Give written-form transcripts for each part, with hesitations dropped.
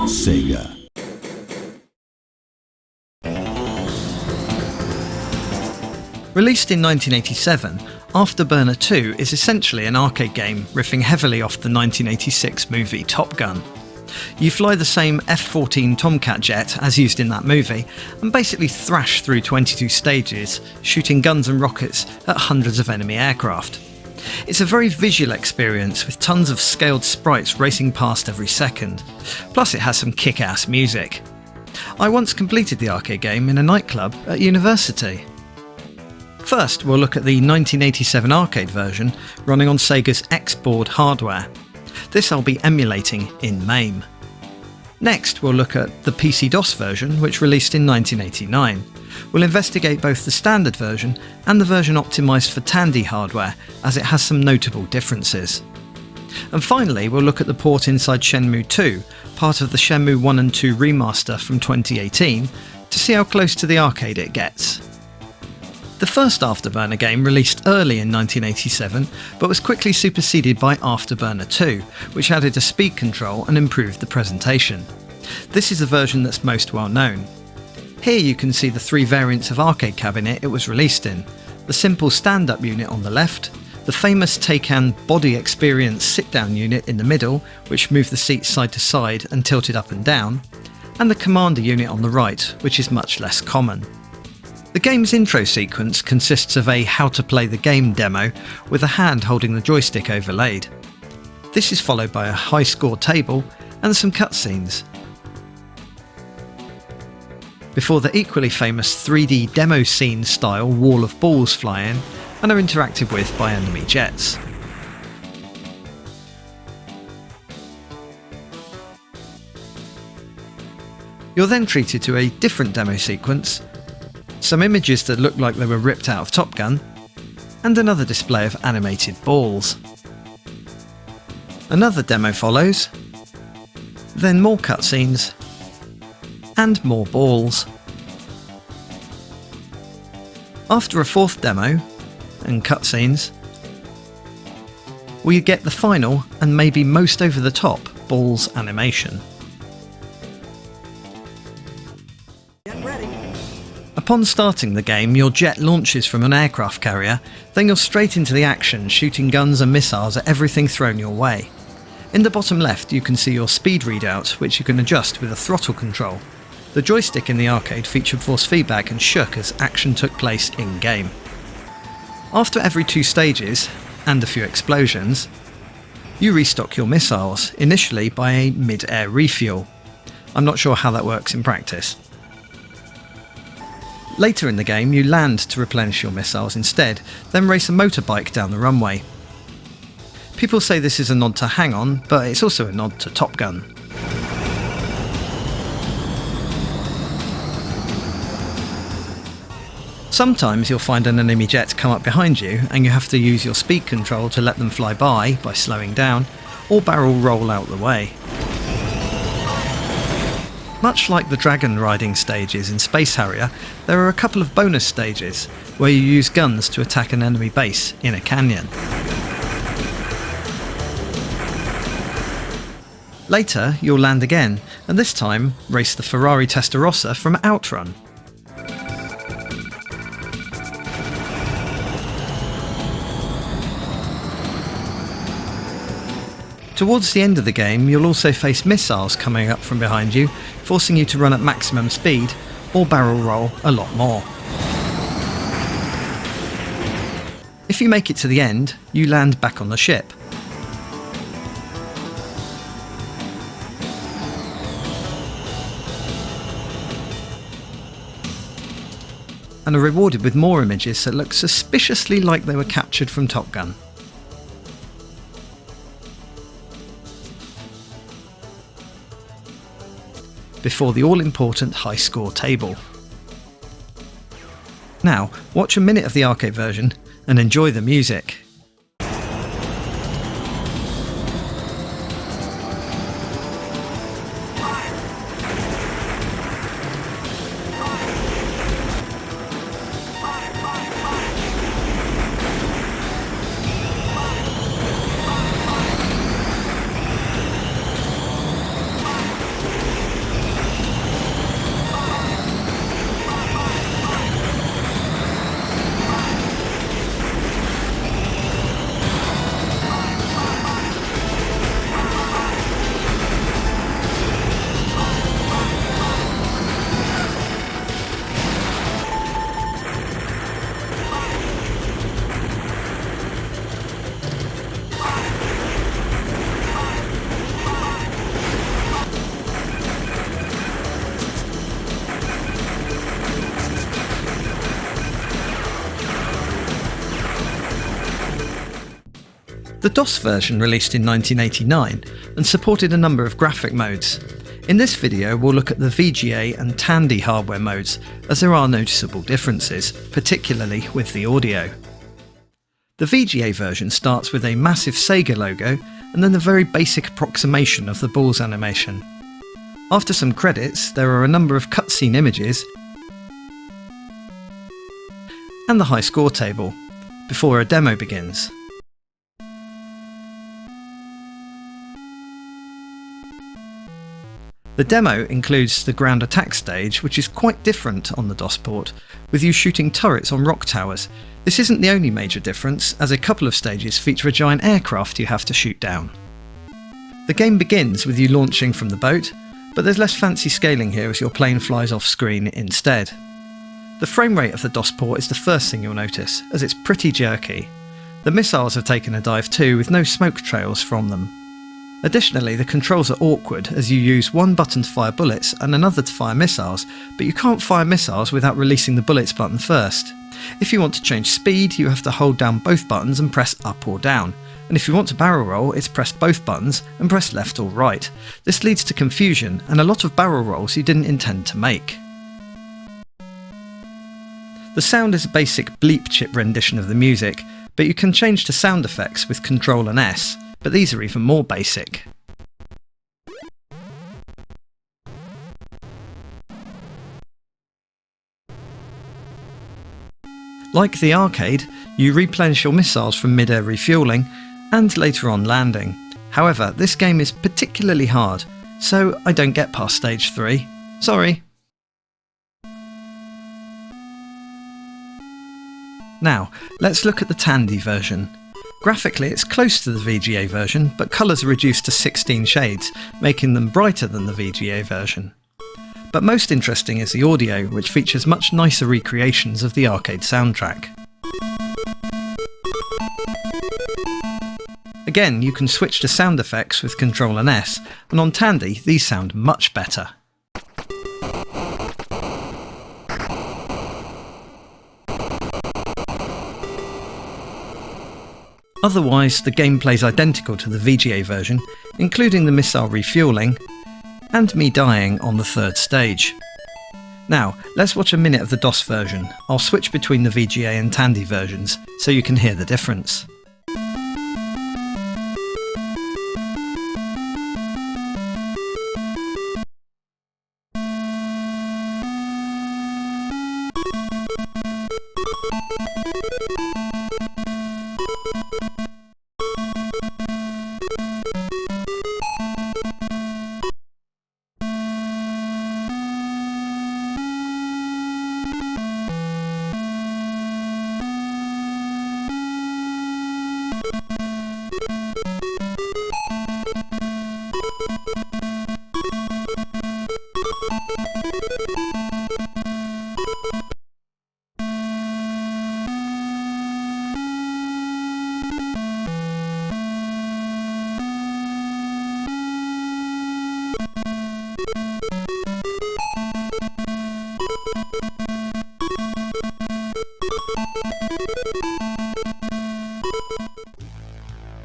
Sega. Released in 1987, Afterburner 2 is essentially an arcade game riffing heavily off the 1986 movie Top Gun. You fly the same F-14 Tomcat jet as used in that movie, and basically thrash through 22 stages, shooting guns and rockets at hundreds of enemy aircraft. It's a very visual experience with tons of scaled sprites racing past every second, plus it has some kick-ass music. I once completed the arcade game in a nightclub at university. First, we'll look at the 1987 arcade version running on Sega's X-board hardware. This I'll be emulating in MAME. Next, we'll look at the PC-DOS version, which released in 1989. We'll investigate both the standard version and the version optimised for Tandy hardware, as it has some notable differences. And finally, we'll look at the port inside Shenmue 2, part of the Shenmue 1 and 2 remaster from 2018, to see how close to the arcade it gets. The first Afterburner game released early in 1987, but was quickly superseded by Afterburner 2, which added a speed control and improved the presentation. This is the version that's most well known. Here you can see the three variants of arcade cabinet it was released in: the simple stand-up unit on the left, the famous Taycan body experience sit-down unit in the middle, which moved the seats side to side and tilted up and down, and the commander unit on the right, which is much less common. The game's intro sequence consists of a how to play the game demo with a hand holding the joystick overlaid. This is followed by a high score table and some cutscenes, before the equally famous 3D demo scene style wall of balls fly in and are interacted with by enemy jets. You're then treated to a different demo sequence, some images that look like they were ripped out of Top Gun, and another display of animated balls. Another demo follows, then more cutscenes, and more balls. After a fourth demo, and cutscenes, we get the final, and maybe most over-the-top, balls animation. Upon starting the game, your jet launches from an aircraft carrier, then you're straight into the action, shooting guns and missiles at everything thrown your way. In the bottom left you can see your speed readout, which you can adjust with a throttle control. The joystick in the arcade featured force feedback and shook as action took place in-game. After every 2 stages, and a few explosions, you restock your missiles, initially by a mid-air refuel. I'm not sure how that works in practice. Later in the game, you land to replenish your missiles instead, then race a motorbike down the runway. People say this is a nod to Hang On, but it's also a nod to Top Gun. Sometimes you'll find an enemy jet come up behind you, and you have to use your speed control to let them fly by slowing down, or barrel roll out the way. Much like the dragon riding stages in Space Harrier, there are a couple of bonus stages where you use guns to attack an enemy base in a canyon. Later, you'll land again, and this time race the Ferrari Testarossa from Outrun. Towards the end of the game, you'll also face missiles coming up from behind you, forcing you to run at maximum speed, or barrel roll a lot more. If you make it to the end, you land back on the ship. And are rewarded with more images that look suspiciously like they were captured from Top Gun. Before the all-important high score table. Now, watch a minute of the arcade version and enjoy the music. The DOS version released in 1989 and supported a number of graphic modes. In this video we'll look at the VGA and Tandy hardware modes, as there are noticeable differences, particularly with the audio. The VGA version starts with a massive Sega logo and then a very basic approximation of the balls animation. After some credits, there are a number of cutscene images and the high score table, before a demo begins. The demo includes the ground attack stage, which is quite different on the DOS port, with you shooting turrets on rock towers. This isn't the only major difference, as a couple of stages feature a giant aircraft you have to shoot down. The game begins with you launching from the boat, but there's less fancy scaling here as your plane flies off screen instead. The frame rate of the DOS port is the first thing you'll notice, as it's pretty jerky. The missiles have taken a dive too, with no smoke trails from them. Additionally, the controls are awkward, as you use one button to fire bullets and another to fire missiles, but you can't fire missiles without releasing the bullets button first. If you want to change speed, you have to hold down both buttons and press up or down, and if you want to barrel roll, it's press both buttons and press left or right. This leads to confusion and a lot of barrel rolls you didn't intend to make. The sound is a basic bleep chip rendition of the music, but you can change to sound effects with Ctrl and S, but these are even more basic. Like the arcade, you replenish your missiles from mid-air refuelling and later on landing. However, this game is particularly hard, so I don't get past stage 3. Sorry. Now, let's look at the Tandy version. Graphically, it's close to the VGA version, but colours are reduced to 16 shades, making them brighter than the VGA version. But most interesting is the audio, which features much nicer recreations of the arcade soundtrack. Again, you can switch to sound effects with Ctrl and S, and on Tandy these sound much better. Otherwise, the gameplay is identical to the VGA version, including the missile refuelling, and me dying on the third stage. Now, let's watch a minute of the DOS version. I'll switch between the VGA and Tandy versions, so you can hear the difference.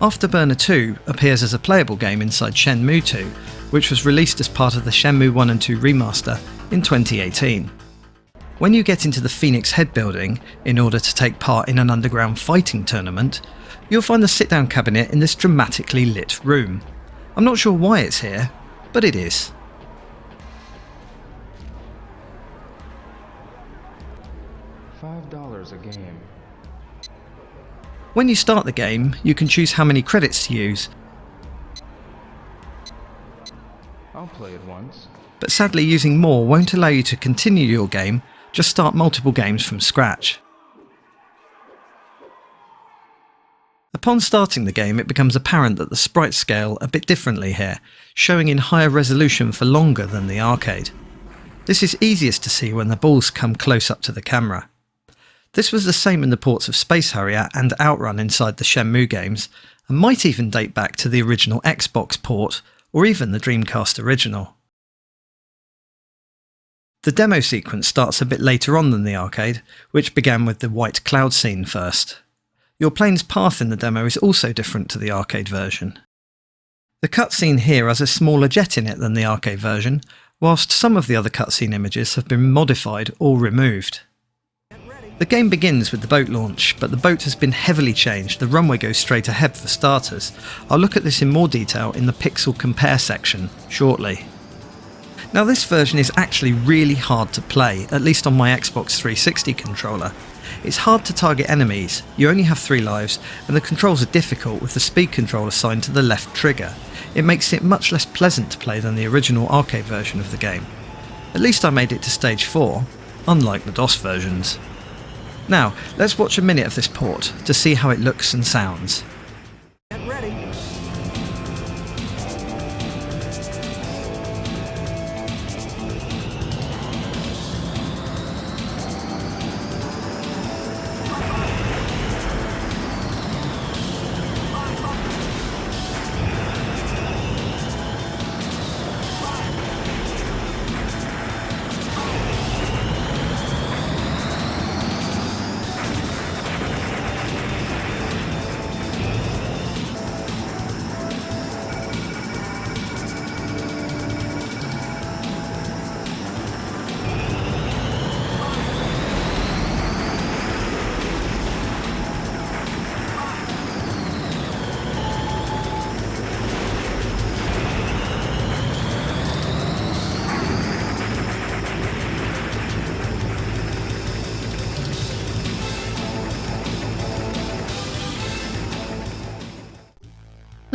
Afterburner 2 appears as a playable game inside Shenmue 2, which was released as part of the Shenmue 1 and 2 remaster in 2018. When you get into the Phoenix Head building in order to take part in an underground fighting tournament, you'll find the sit-down cabinet in this dramatically lit room. I'm not sure why it's here, but it is. $5 a game. When you start the game, you can choose how many credits to use, I'll play it once. but sadly using more won't allow you to continue your game, just start multiple games from scratch. Upon starting the game, it becomes apparent that the sprites scale a bit differently here, showing in higher resolution for longer than the arcade. This is easiest to see when the balls come close up to the camera. This was the same in the ports of Space Harrier and Outrun inside the Shenmue games, and might even date back to the original Xbox port, or even the Dreamcast original. The demo sequence starts a bit later on than the arcade, which began with the white cloud scene first. Your plane's path in the demo is also different to the arcade version. The cutscene here has a smaller jet in it than the arcade version, whilst some of the other cutscene images have been modified or removed. The game begins with the boat launch, but the boat has been heavily changed. The runway goes straight ahead for starters. I'll look at this in more detail in the Pixel Compare section shortly. Now this version is actually really hard to play, at least on my Xbox 360 controller. It's hard to target enemies, you only have 3 lives, and the controls are difficult with the speed control assigned to the left trigger. It makes it much less pleasant to play than the original arcade version of the game. At least I made it to stage 4, unlike the DOS versions. Now, let's watch a minute of this port to see how it looks and sounds. Get ready.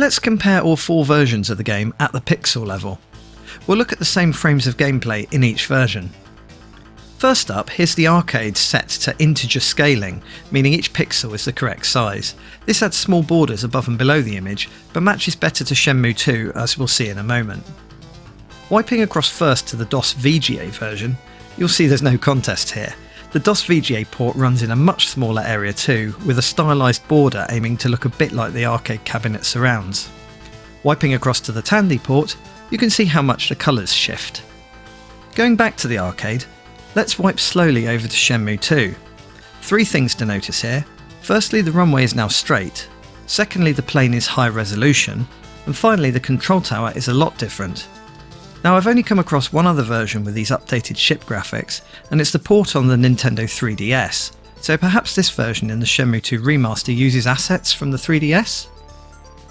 Let's compare all 4 versions of the game at the pixel level. We'll look at the same frames of gameplay in each version. First up, here's the arcade set to integer scaling, meaning each pixel is the correct size. This adds small borders above and below the image, but matches better to Shenmue 2, as we'll see in a moment. Wiping across first to the DOS VGA version, you'll see there's no contest here. The DOS VGA port runs in a much smaller area too, with a stylised border aiming to look a bit like the arcade cabinet surrounds. Wiping across to the Tandy port, you can see how much the colours shift. Going back to the arcade, let's wipe slowly over to Shenmue 2. 3 things to notice here. Firstly, the runway is now straight. Secondly, the plane is high resolution. And finally, the control tower is a lot different. Now, I've only come across one other version with these updated ship graphics, and it's the port on the Nintendo 3DS, so perhaps this version in the Shenmue 2 remaster uses assets from the 3DS?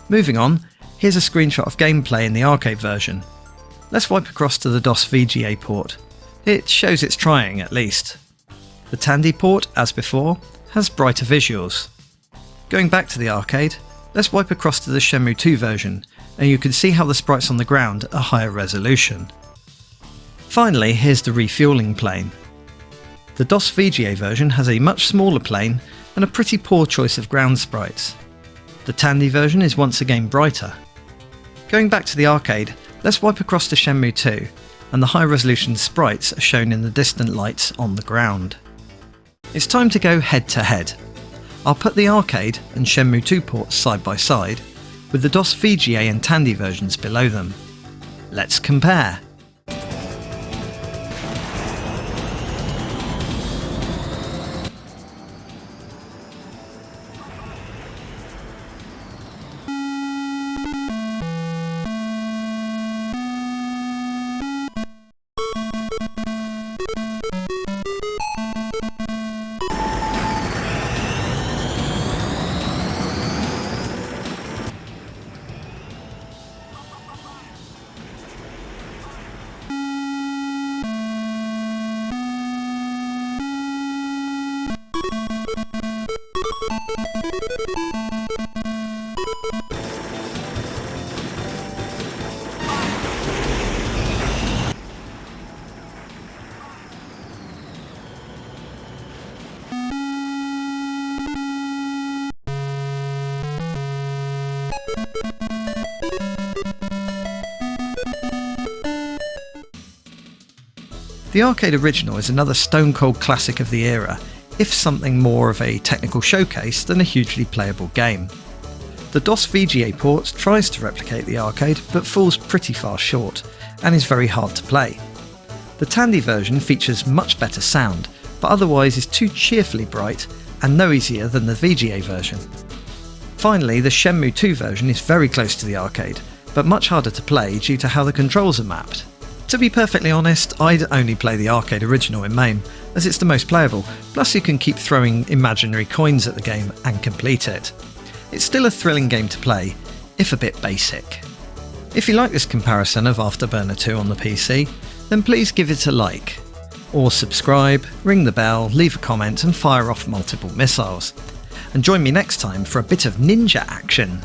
Moving on, here's a screenshot of gameplay in the arcade version. Let's wipe across to the DOS VGA port. It shows it's trying at least. The Tandy port, as before, has brighter visuals. Going back to the arcade, let's wipe across to the Shenmue 2 version, and you can see how the sprites on the ground are higher resolution. Finally, here's the refueling plane. The DOS VGA version has a much smaller plane and a pretty poor choice of ground sprites. The Tandy version is once again brighter. Going back to the arcade, let's wipe across to Shenmue 2, and the high resolution sprites are shown in the distant lights on the ground. It's time to go head to head. I'll put the arcade and Shenmue 2 ports side by side, with the DOS VGA and Tandy versions below them. Let's compare. The arcade original is another stone-cold classic of the era, if something more of a technical showcase than a hugely playable game. The DOS VGA port tries to replicate the arcade but falls pretty far short, and is very hard to play. The Tandy version features much better sound, but otherwise is too cheerfully bright and no easier than the VGA version. Finally, the Shenmue 2 version is very close to the arcade, but much harder to play due to how the controls are mapped. To be perfectly honest, I'd only play the arcade original in MAME, as it's the most playable, plus you can keep throwing imaginary coins at the game and complete it. It's still a thrilling game to play, if a bit basic. If you like this comparison of Afterburner 2 on the PC, then please give it a like. Or subscribe, ring the bell, leave a comment and fire off multiple missiles. And join me next time for a bit of ninja action.